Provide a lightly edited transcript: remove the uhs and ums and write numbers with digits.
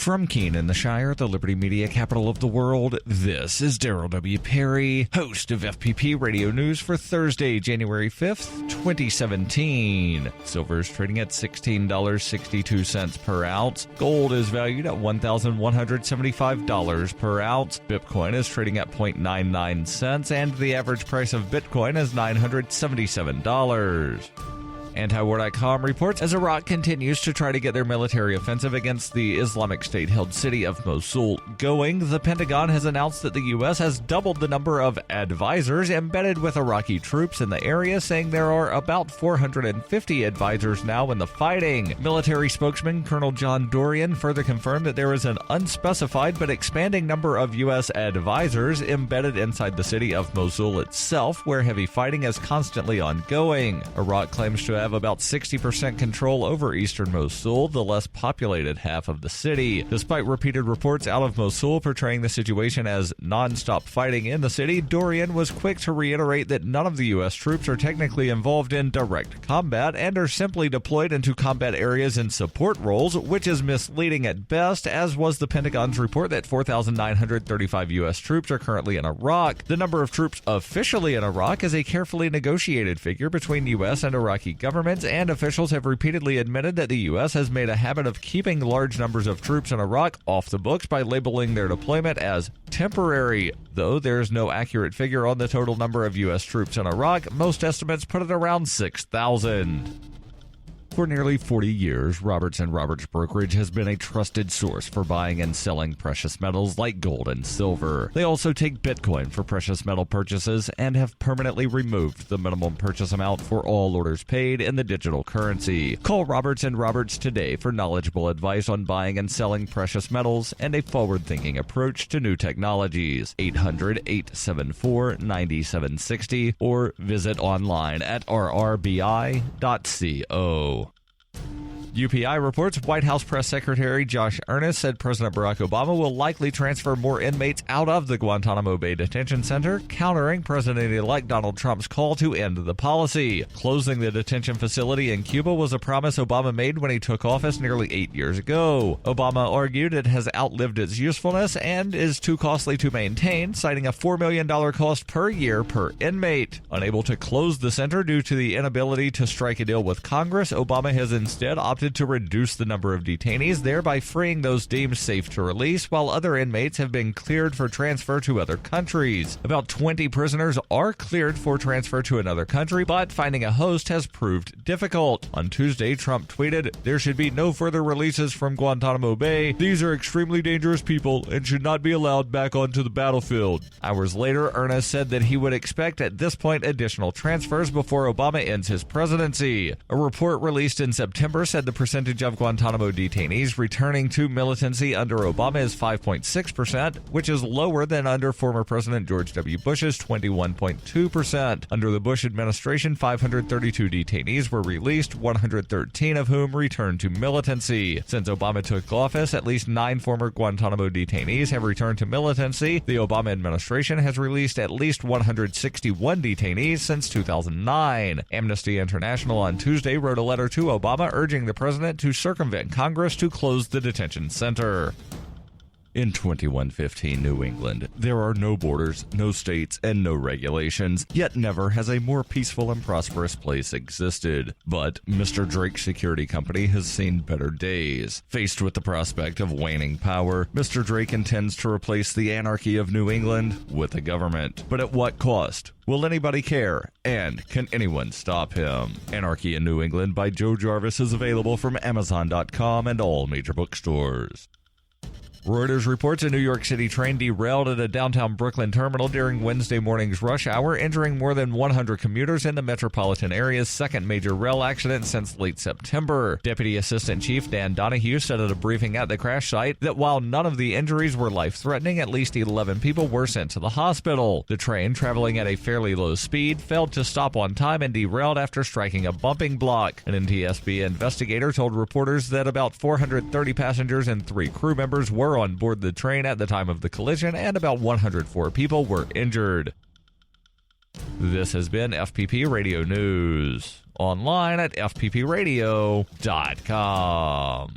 From Keene in the Shire, the Liberty Media capital of the world, this is Daryl W. Perry, host of FPP Radio News for Thursday, January 5th, 2017. Silver is trading at $16.62 per ounce. Gold is valued at $1,175 per ounce. Bitcoin is trading at 0.99 cents, and the average price of Bitcoin is $977. Antiwar.com reports as Iraq continues to try to get their military offensive against the Islamic State-held city of Mosul going, the Pentagon has announced that the U.S. has doubled the number of advisors embedded with Iraqi troops in the area, saying there are about 450 advisors now in the fighting. Military spokesman Colonel John Dorian further confirmed that there is an unspecified but expanding number of U.S. advisors embedded inside the city of Mosul itself, where heavy fighting is constantly ongoing. Iraq claims to have about 60% control over eastern Mosul, the less populated half of the city. Despite repeated reports out of Mosul portraying the situation as non-stop fighting in the city, Dorian was quick to reiterate that none of the U.S. troops are technically involved in direct combat and are simply deployed into combat areas in support roles, which is misleading at best, as was the Pentagon's report that 4,935 U.S. troops are currently in Iraq. The number of troops officially in Iraq is a carefully negotiated figure between U.S. and Iraqi governments, and officials have repeatedly admitted that the U.S. has made a habit of keeping large numbers of troops in Iraq off the books by labeling their deployment as temporary. Though there is no accurate figure on the total number of U.S. troops in Iraq, most estimates put it around 6,000. For nearly 40 years, Roberts & Roberts Brokerage has been a trusted source for buying and selling precious metals like gold and silver. They also take Bitcoin for precious metal purchases and have permanently removed the minimum purchase amount for all orders paid in the digital currency. Call Roberts & Roberts today for knowledgeable advice on buying and selling precious metals and a forward-thinking approach to new technologies. 800-874-9760 or visit online at rrbi.co. UPI reports White House Press Secretary Josh Earnest said President Barack Obama will likely transfer more inmates out of the Guantanamo Bay Detention Center, countering President-elect Donald Trump's call to end the policy. Closing the detention facility in Cuba was a promise Obama made when he took office nearly 8 years ago. Obama argued it has outlived its usefulness and is too costly to maintain, citing a $4 million cost per year per inmate. Unable to close the center due to the inability to strike a deal with Congress, Obama has instead opted to reduce the number of detainees, thereby freeing those deemed safe to release, while other inmates have been cleared for transfer to other countries. About 20 prisoners are cleared for transfer to another country, but finding a host has proved difficult. On Tuesday, Trump tweeted, "There should be no further releases from Guantanamo Bay. These are extremely dangerous people and should not be allowed back onto the battlefield." Hours later, Earnest said that he would expect at this point additional transfers before Obama ends his presidency. A report released in September said the percentage of Guantanamo detainees returning to militancy under Obama is 5.6%, which is lower than under former President George W. Bush's 21.2%. Under the Bush administration, 532 detainees were released, 113 of whom returned to militancy. Since Obama took office, at least 9 former Guantanamo detainees have returned to militancy. The Obama administration has released at least 161 detainees since 2009. Amnesty International on Tuesday wrote a letter to Obama urging the president to circumvent Congress to close the detention center. In 2115 New England, there are no borders, no states, and no regulations, yet never has a more peaceful and prosperous place existed. But Mr. Drake's security company has seen better days. Faced with the prospect of waning power, Mr. Drake intends to replace the anarchy of New England with a government. But at what cost? Will anybody care? And can anyone stop him? Anarchy in New England by Joe Jarvis is available from Amazon.com and all major bookstores. Reuters reports a New York City train derailed at a downtown Brooklyn terminal during Wednesday morning's rush hour, injuring more than 100 commuters in the metropolitan area's second major rail accident since late September. Deputy Assistant Chief Dan Donahue said at a briefing at the crash site that while none of the injuries were life-threatening, at least 11 people were sent to the hospital. The train, traveling at a fairly low speed, failed to stop on time and derailed after striking a bumping block. An NTSB investigator told reporters that about 430 passengers and 3 crew members were on board the train at the time of the collision, and about 104 people were injured. This has been FPP Radio News. Online at fppradio.com.